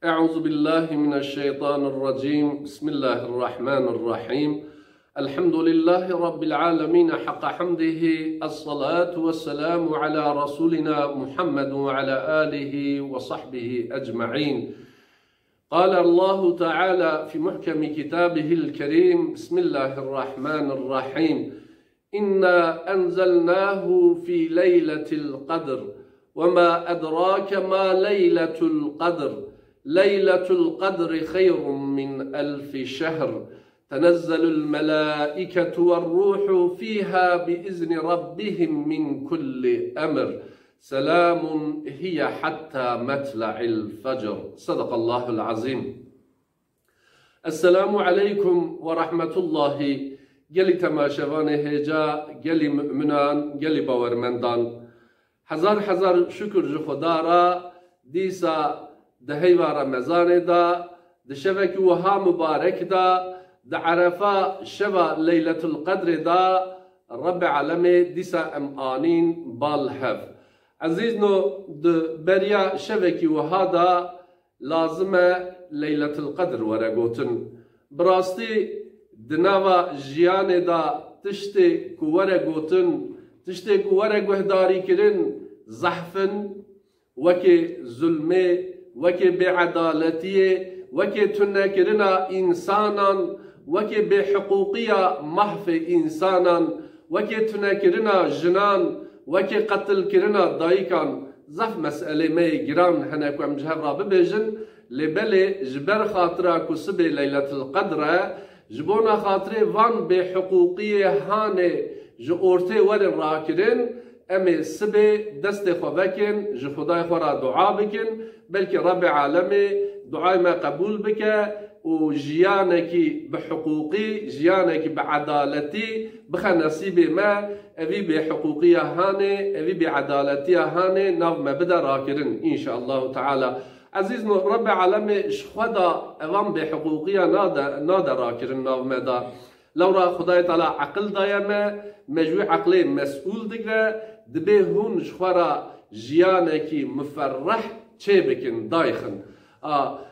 أعوذ بالله من الشيطان الرجيم. بسم الله الرحمن الرحيم. الحمد لله رب العالمين حق حمده، الصلاة والسلام على رسولنا محمد وعلى آله وصحبه أجمعين. قال الله تعالى في محكم كتابه الكريم: بسم الله الرحمن الرحيم. إنا أنزلناه في ليلة القدر وما أدراك ما ليلة القدر ليلة القدر خير من 1000 شهر تنزل الملائكة والروح فيها بإذن ربهم من كل أمر سلام هي حتى مطلع الفجر. صدق الله العظيم. السلام عليكم ورحمة الله. گلی تماشاوان هجا، گلی مؤمنان، گلی باورمندان، هزار شکر جو خدا را دیسا دهیوا رمضان دا دشوک وها مبارک دا دعرفا شوا لیلة القدر دا رب عالم دیسا امانین بالحف عزیز نو بریا شوکی وها دا لازمه لیلة القدر ورگوتن براستی دناوا جیان دا تشتی کوره گوتن تشتی کوره گوهداری کرن زحفن وکی ظلمه وکی بعدالتیه وکی تنه کرنا انسانان وکی بحقوقیه محف انسانان وکی تنه کرنا جنان وکی قتل کرنا دایکان زف مسئله می گران هنکو ام جهب را ببیجن لبلی جبر خاطره کسب لیلة القدر جبونا خاطره وان بحقوقیه هانه جو ارته ور راکرین امی سبه دست خوابکن جو خدای خورا دعا بکن بلکه رب عالمی دعای ما قبول بکه و جیانکی بحقوقی جیانکی بعدالتی بخا نصیب ما اوی بحقوقی هانه اوی بعدالتی هانه ناو ما بدا راکرین انشاءالله تعالی. عزیز رب عالمی شخودا اوام بحقوقی نادا راکرین ناو ما دا لو را خدای تعالی عقل دایمه مجوی عقلی مسئول دیگره دبه هون جخورا جیانکی مفرح چه بکن دایخن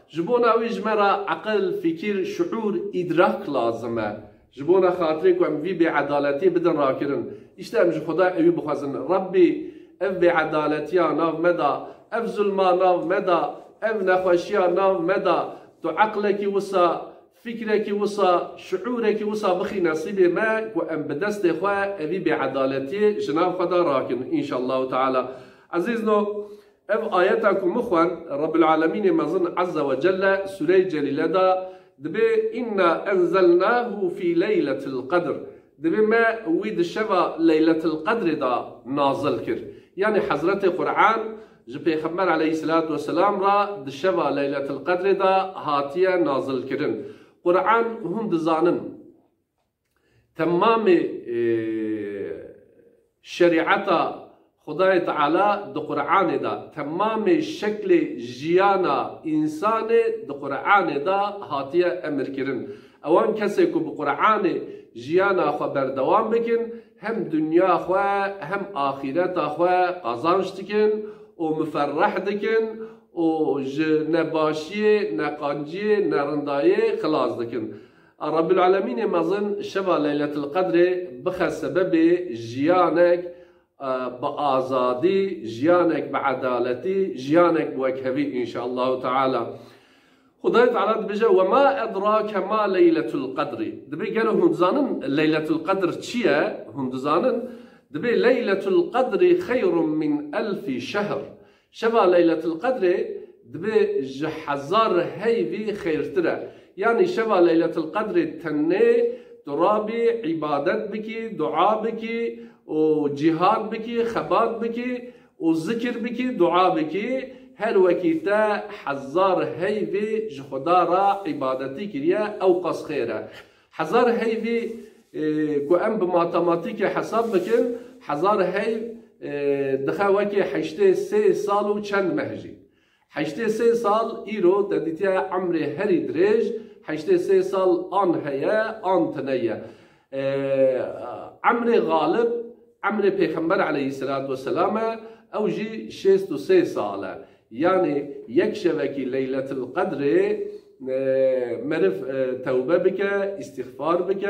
جبونا وی جمرا عقل فکر شعور ادراک لازمه جبونا خاطری که ام وی به عدالتی بدن راکرن اشتا ام خدای اوی بخوازن ربی اف به عدالتی ناو مدا اف ظلما ناو مدا اف نخوشیا ناو مدا تو عقلکی وسا فكرك وصا شعورك وصا بخي نصيبي ما وأم بدست إخوة أبي بعدالتي جناب خدا راكن إن شاء الله تعالى. عزيزنا أب آياتكم مخوان رب العالمين مظن عز وجل سورة جليلة دا دبي إنا أنزلناه في ليلة القدر دبي ما ويد الشفا ليلة القدر دا نازل كر يعني حضرت قرآن جبي خبر عليه الصلاة والسلام را دشفا ليلة القدر دا هاتيا نازل كرن قرآن هم دزانن تمام شريعتا خدای تعالی د قرآن دا تمام شکل جیانا انسان د قرآن دا هاتیه امر کرن اوان کسی که بقرآن جیانا خو بردوام بکن هم دنیا خو هم آخرت خو قازانش دکن و مفرح دکن و نباشی نقانجی نرندایی خلاص دکن. رب العالمین مظن شبا لیلة القدر بخ سبب جیانک بآزادی جیانک بعدالتی جیانک بوکهوی انشاءالله تعالی. خدای تعالی بجه وما ادراک ما لیلة القدر دبی گلو هندزانن لیلة القدر چیه؟ هندزانن دبی لیلة القدر خیر من 1000 شهر شبا لیلة القدر دبی جحزار هیوی خیرتره يعني شبا ليلة القدر تنه درابي عبادت بكي دعاء بكي وجهاد بكي خبات بكي وذكر بكي دعاء بكي هر وكيتا حزار هيفي جخدارا عبادتي كريا أو قص خيرا حزار هيفي كو أم بماتماتيك حساب بكن حزار هيف دخا وكي حشته 3 سال وچند مهجي حشته 3 سال إيرو تديتيا عمري هري دريج حشته 3 سال آن هيا آن تنيا عمري غالب عمري پیغمبر عليه الصلاة والسلام او جي 63 ساله يعني يكشفك ليلة القدر مرف توبة بك، استغفار بك،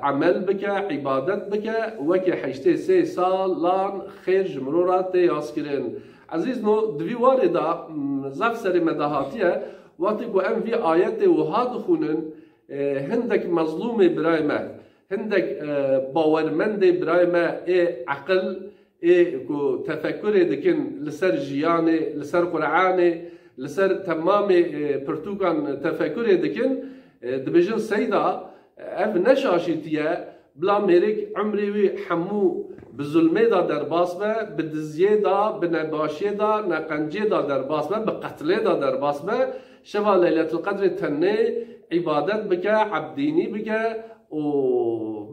عمل بك، عبادت بك، وكي حيشتي 3 سالان خير جمرورات ياسكرين. عزيز نو دوی واردا زف سر مدهاتیه وقتی که ام وی آیت و هاد خونن هندک مظلوم برای ما، هندک باورمند برای ما عقل کو تفکر دکن لسر جیانه، لسر قرآنه، لسر تمام پرتوکان تفکر دکن دبیجن سیدا اف نشاشیتیه بلا میرک عمری وی حمو بظلمه دا در باس به، بدزیه دا، بنباشیه دا، نقنجه دا در باس به، بقتله دا در باس به، شفا لیلت القدر تنه عبادت بکه، عبدینی بکه و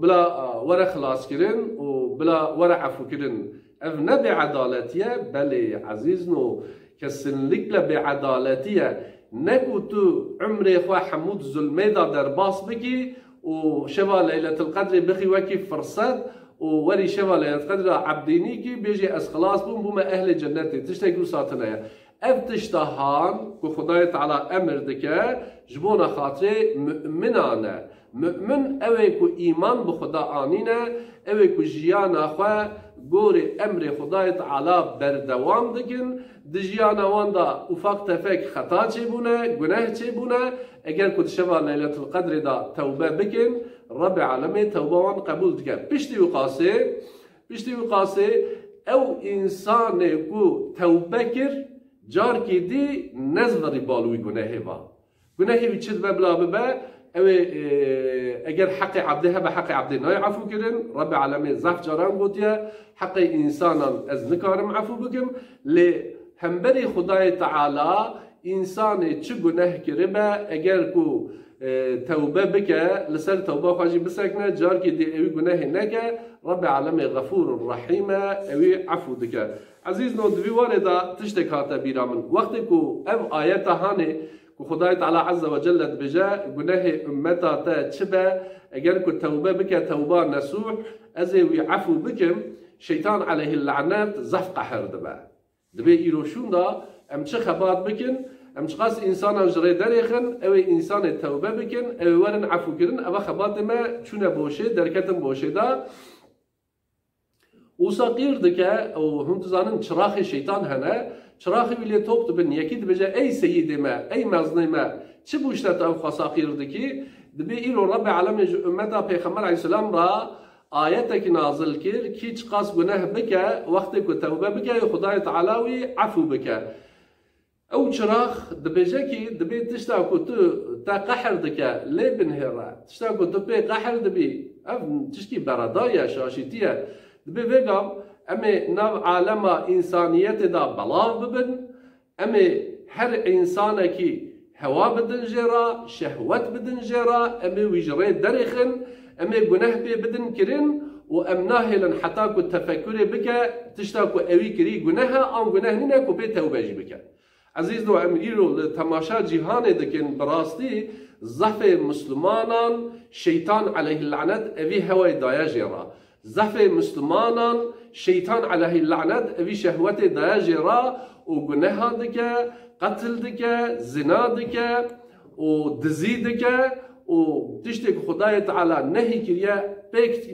بلا ورا خلاص کرن و بلا ورا عفو کرن. اف نبی عدالتیه بله عزیز نو کسنلیک لبی عدالتیه نکو تو عمری خواه حمود ظلمه دا در باس بکی و شفا لیلت القدر بخی وکی فرصد ووري شفا ليلة القدر عبديني كي بيجي از خلاص بوم اهل جنتي تشتكوا ساتنا اف تشتهان كو خداي تعالى امر دكا جبونا خاطري مؤمنانا مؤمن اوي كو ايمان بخدا انينا اوي كو جيانا خوا غوري امر خداي تعالى بردوام دكن دجيانا واندا افاق تفك خطا تشيبونا گناه تشيبونا اگر كو شفا ليلة القدر دا توبه بكن رب العالمين توبان قبول دكا بشتي وقاسي او انسان كو توبه كر جار كي دي نزوري بالوي گناهي با گناهي بيچد بلا ببا او اگر حق عبدها بحق عبد ناي عفو كرن رب العالمين زف جاران قوتيا حق انسانا از نكارم عفو بكم لهمبري خداي تعالى انسان چه گناه كربا اگر كو توبه بکه لسر توبه خواجی بسکنه جار که دی اوی گناه نکه رب العالمین غفور الرحیم اوی عفو دکه. عزیز نو دوی وارده تشتک هاته بیرامن وقتی که او آیت هانه که خدای تعالی عز و جل بجا گناه امتا تا چبه اگر که توبه بکه توبه نسوح از اوی عفو بکم شیطان علیه اللعنات زف قحر دبه ایروشون دا ام چه خبات بکن ام شخص انسان جري دريخن او انسان توبه بكن او ورن عفو كرن او خبات ما چونه بوشه دركتن بوشه دا وساقير دكا او هم تزانن چراخ شيطان هنا چراخ بلي توب بن يكيد بجا اي سيد ما اي مزني ما چه بوشت او خساقير دكي دبي ايرو رب العالمين امتا پیغمبر عليه السلام را آياتك نازل كير كي چقاس گناه بكا وقت كو توبه بكا خدای تعالى عفو بكا او چراغ دبیجه کی دبی تشتا کو تو تا قحر دکه لی بنهرا تشتا کو تو بی قحر دبی اف تشکی برادایا شاشیتیه دبی وگام امی نو عالم انسانیت دا بلاو ببن امی هر انسان کی هوا بدن جرا شهوت بدن جرا امی ویجری درخن امی گناه بی بدن کرن و ام ناهلن حتا کو تفکر بکه تشتا کو اوی کری گناه آن گناه نینه کو بی توبه بکه. عزیز نو امیرو تماشا جهان دکن براستی ضعف مسلمانان شیطان علیه اللعنت اوی هوای دایا جرا ضعف مسلمانان شیطان علیه اللعنت اوی شهوت دایا جرا و گناه دکه قتل دکه زنا دکه و دزی دکه و تشتی که خدای تعالی نهی کریه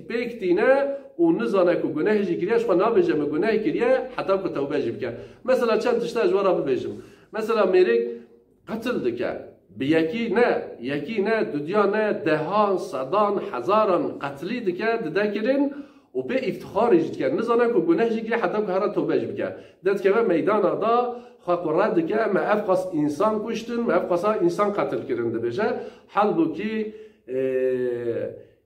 پیکتینه و نزانه که گناه جی کریه شما نابجم گناه کریه حتی که توبه جی بکه مثلا چند تشتا جوارا ببیجم مثلا میریک قتل دکه بیکی نه دودیا نه دهان صدان هزاران قتلی دکه دده کرن و به افتخاری جید کرن نزانه که گناه جی کریه حتی که هر توبه جی بکه داد که به میدان دا خواهد رد دکه ما افقاس انسان کشتن ما افقاس انسان قتل کرن دبیجه حال بو که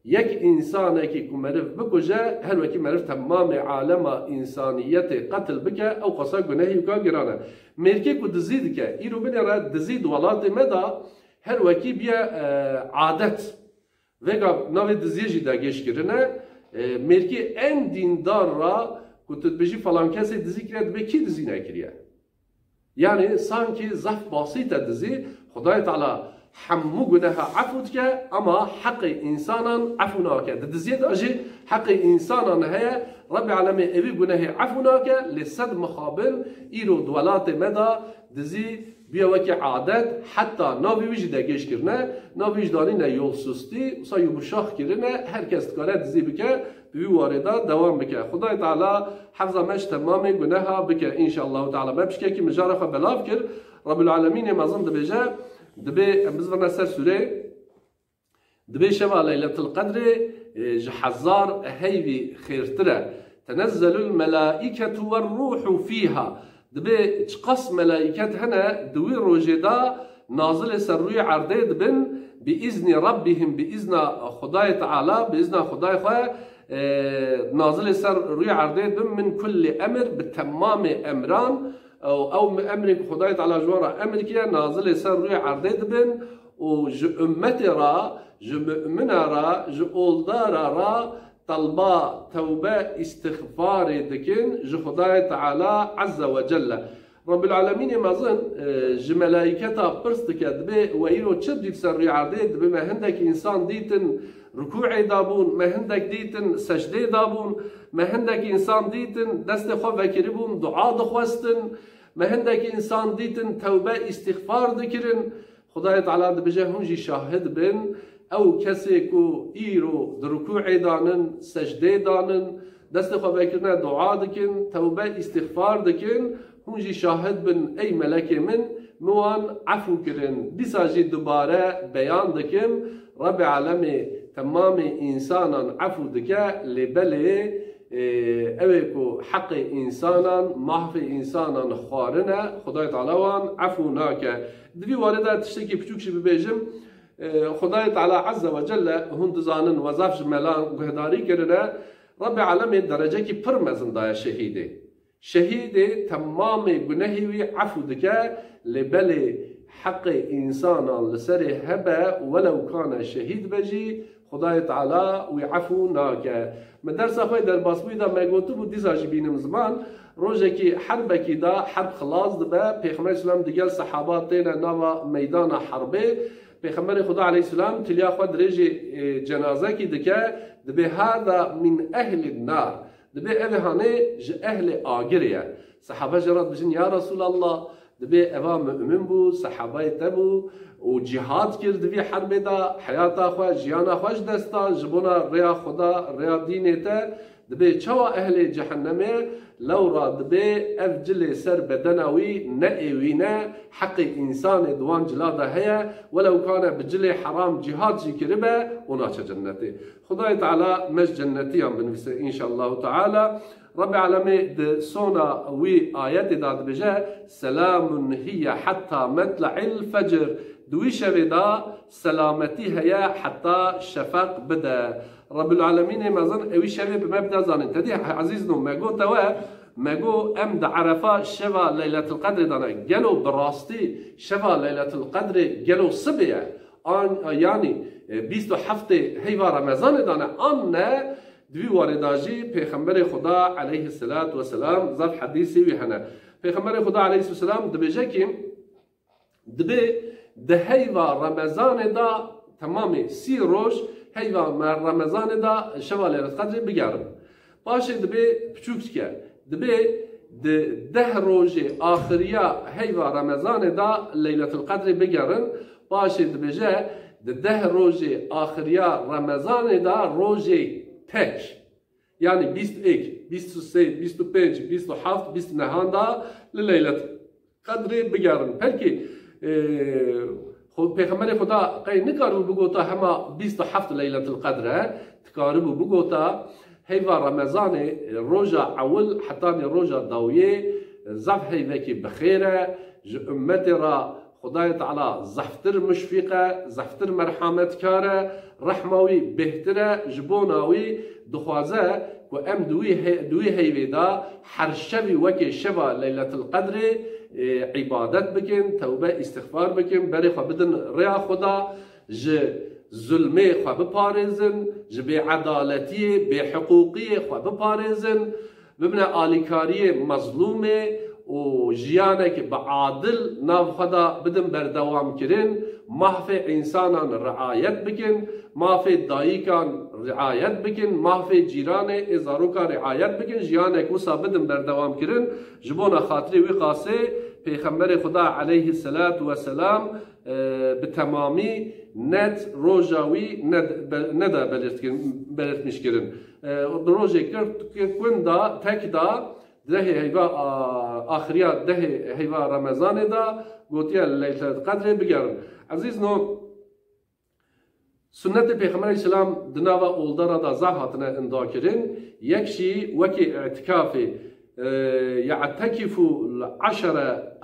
یک انسان که مرف بکجه هر وکی مرف تمام عالم انسانیت قتل بکه او قصا گناهی بکه گرانه مرکی که دزید که ایرو بینه را دزید ولات مدا هر وکی بیا عادت وگا نوی دزیجی دا گیش کرنه مرکی ان دیندار را که تدبیجی فلان کسی دزی کرد به کی دزی نکریه یعنی سانکی ضعف بسیط دزی خدای تعالی حمو گناه عفو که اما حق انسانا عفو ناکه دزید آجی حق انسانا هیا رب العالمین اوی گناه عفو ناکه لسد مخابل ایرو دولات مدا دزی بیا وکی عادت حتی ناوی ویجی دگیش کرنه ناوی ویجدانی نه یول سستی وصا یو بشاخ کرنه هر کس کاره دزی بکه بی واردا دوام بکه خدای تعالی حفظ مش تمام گناه بکه ان شاء الله تعالی ببشکه کی مجاره خو بلاف کر رب العالمین مازن دبجه دبی بزرنا سر سوره دبي شبا ليلة القدر جحزار هيبي خيرترة تنزل الملائكة والروح فيها دبي تقص ملائكة هنا دوي روجدا نازل سروي عرديد بن بإذن ربهم بإذن خداي تعالى بإذن خداي خواه نازل سروي عرديد بن من كل أمر بتمام أمران أو أمر خداي تعالى جوارا أمر كيا نازل سروي عرديد بن وج أمتي را جو مؤمنه را جو اولداره را طلبا توبه استغفار دکن جو خدای تعالی عز وجل رب العالمین مازن جو ملائکتا پرست کد به و ایرو چه دیت سر عرضه به ما هندک انسان دیتن رکوع دابون ما هندک دیتن سجده دابون ما هندک انسان دیتن دست خو وکری بون دعا دخواستن ما هندک انسان دیتن توبه استغفار دکرن خدای تعالی دبجه هنجی شاهد بن او کسی کو ایرو درکوع دانن سجده دانن دست خو بکرنه دعا دکن توبه استغفار دکن هنجی شاهد بن ای ملک من موان عفو کرن دیساجی دوباره بیان دکم رب العالمین تمام انسانان عفو دکه لبله اوه کو حق انسانان محف انسانان خارنه خدای تعالی وان عفو ناکه دوی وارده تشتکی پچوکشی ببیجم خدای تعالی عز و جل هند زانن وظف ملان گهداری کرده رب العالمین درجه کی پر مزندای شهیده شهیده تمام گناهی وی عفو دکه لبل حق انسانان لسر هبه ولو کان شهید بجی خدای تعالی وی عفو ناکه مدرسه خوی در باسوی دا مگوتو بود دیزاجی بینم زمان روزه کی حرب کی دا حرب خلاص دبه پیغمبر اسلام دیگل صحابات تینا نوا میدان حربه پیغمبر خدا علیه السلام تلیا خود رجی جنازه کی دکه دبه هذا من اهل النار دبه اوهانه اهل آگریه صحابه جرات بجن یا رسول الله دبه اوه مؤمن بو صحابه تبو و جهاد کرد دبه حرب دا حیاتا خواه جیانا خوش دستا جبونا ریا خدا ریا دینه تا دبه چوا اهل جهنمه لورا دبه افجل سر بدنوي نأوينا حق انسان دوان جلاده هيا ولو كان بجل حرام جهاد جي كربه وناش جنتي خداي تعالى مش جنتي بنفسه ان شاء الله تعالى رب العالمين سونا وي آيات داد بجا سلام هي حتى مطلع الفجر دوي شبدا سلامتي هيا حتى شفق بدا رب العالمين مازن اوي شبه بمبدا زانن تدي عزيزنا ماغو توا ماغو امد عرفه شفا ليله القدر دانا جلو براستي شفا ليله القدر جلو صبيه ان يعني 27 هيوا رمضان دانا ان دوی وارداجی پیغمبر خدا علیه السلام زاد حدیثی وی هنه پیغمبر خدا علیه السلام دبیجه که دبی ده هیوا رمضان دا تمامی 30 روز هیوا رمضان دا شوا لیلت قدر بگرم باشه دبی پچوک که دبی ده روز آخریا هیوا رمضان دا لیلت القدر بگرن باشه دبیجه ده روز آخریا رمضان دا روز tek. Yani 22, 23, 25, 27, 29 da leylet kadri bigarın. Peki Peygamber Xuda qey nikaru bugota hema 27 leyletul qadre tkaribu bugota heyva Ramazanı roja awul hatta roja dawiye zaf heyveki bixire ji ümmeti ra خدای تعالی زفتر مشفقه زفتر مرحمت کاره رحموی بهتره جبوناوی دخوازه و ام دوی هیویدا هر شبی وکی شبا لیلت القدر عبادت بکن توبه استغفار بکن بری خو بدن ریا خدا ج ظلمه خو بپارزن ج بی عدالتی بی حقوقی خو بپارزن ببنه آلیکاری مظلومه و جیانێک بە عادل ناوخەدا بدن بەردەوامکردن مافێ ئینسانان ڕعایەت بکن مافێ دایکان ڕعایەت بکن مافێ جیرانێ ئێزاروکان ڕعایەت بکن ژیانێک وسا بدن بەردەوامکردن ji bo xatirê wî qasê Pêxemberê Xuda aleyhi selatu vesselam bi temamî net roja wî neda belirtmişkirin. Rojê kirin da tek da dehê heyva axiriya dehê heyva Ramezanê da gotiye Leyletul Qedrê bigerin. Ezîz no Sünnetê Pêxemberê Aleyhisselam di nava oldara da zaf hatine indakirin. Yek jî wekî i'tikafê يعتكفوا العشر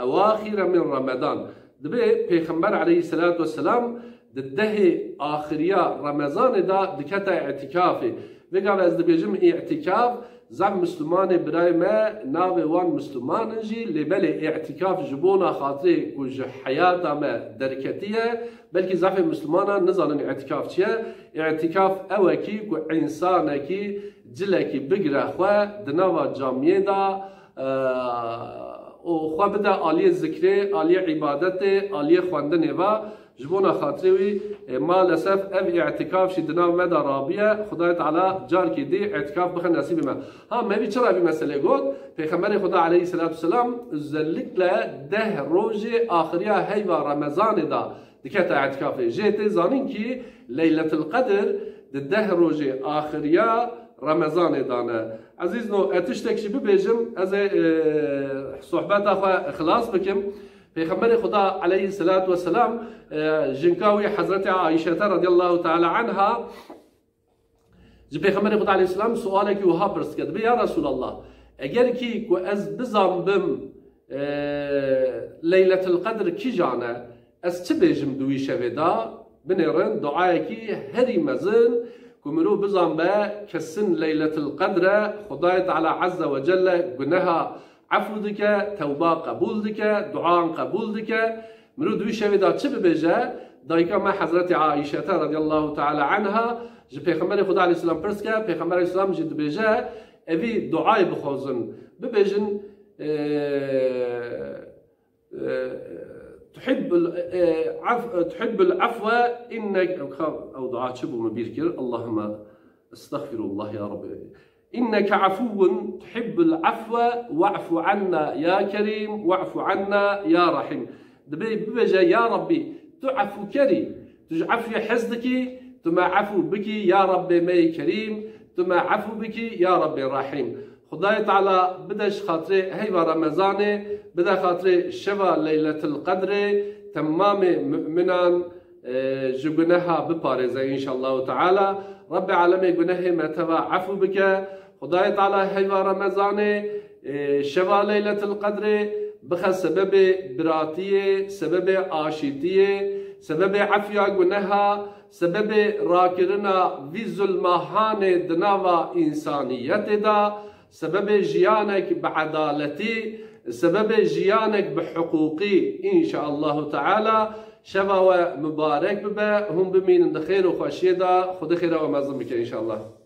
أواخر من رمضان دبي پیغمبر عليه الصلاة والسلام ده آخريا رمضان دا دكتا اعتكافي وقال از دبيجم اعتكاف زعم مسلمان براي ما ناوي وان مسلمان جي لبالي اعتكاف جبونا خاطري كوج حياتا ما دركتية بلكي زعف مسلمان نظرن اعتكاف چيه اعتكاف اوكي كو انسانكي جلكي بقرا خوا دناوا جامعه دا و خوا بدا آلية ذكري آلية عبادتي آلية خواندنه و جبونا خاطري ما لسف اف اعتكاف شي دناو مدى رابية خدای تعالى جار كي دي اعتكاف بخن نصيب ما ها ما بي چرا بي مسئله قد پیغمبر خدا عليه الصلاة والسلام زلك له ده روجه آخرية هيوا رمضان دا دكتا اعتكاف جيتي زانين كي ليلة القدر ده روجه آخرية رمضان دانه عزيز نو اتشتك شي ببيجم از صحبت اخوا اخلاص بكم پیغمبر خدا علیه الصلاة والسلام جنکاوی حضرت عایشه رضی الله تعالی عنها پیغمبر خدا علیه السلام سوالی که وها پرس کرد یا رسول الله اگر کی کو از بزام بم لیلة القدر کی جانه از چه بیجم دوی شویدا بنرن دعای کی هری مزن كمرو بزام با كسن ليلة القدر خدای تعالى عز وجل قنها عفو دك توبة قبول دك دعاء قبول دك مرو دوي شوي دا چه ببجه دايكا ما حضرت عائشة رضي الله تعالى عنها جي پیغمبر خدا عليه السلام پرسكا پیغمبر عليه السلام جي ببجه اوي دعاء بخوزن ببجن تحب العفو انك او دعاء شبو مبيركر اللهم استغفر الله يا رب إنك عفو تحب العفو واعف عنا يا كريم واعف عنا يا رحيم دبي ببجا يا ربي تعفو كريم تجعفي حزدك تما عفو بك يا ربي مي كريم تما عفو بك يا ربي رحيم خداي تعالى بدش خاطري هيبا رمضاني بدا خاطري شبا ليلة القدر تمام مؤمنان جبنها ببارزة إن شاء الله تعالى رب العالمين جنه ما تبع عفو بك خداي تعالى هيبا رمضاني شبا ليلة القدر بخ سبب براتية سبب آشيتية سبب عفيا جنها سبب راكرنا في ظلمهان دناوا إنسانية دا سبب جيانك بعدالتي سبب جيانك بحقوقي إن شاء الله تعالى شبا مبارك ببا هم بمين خير وخشيدا خد خير ومزمك إن شاء الله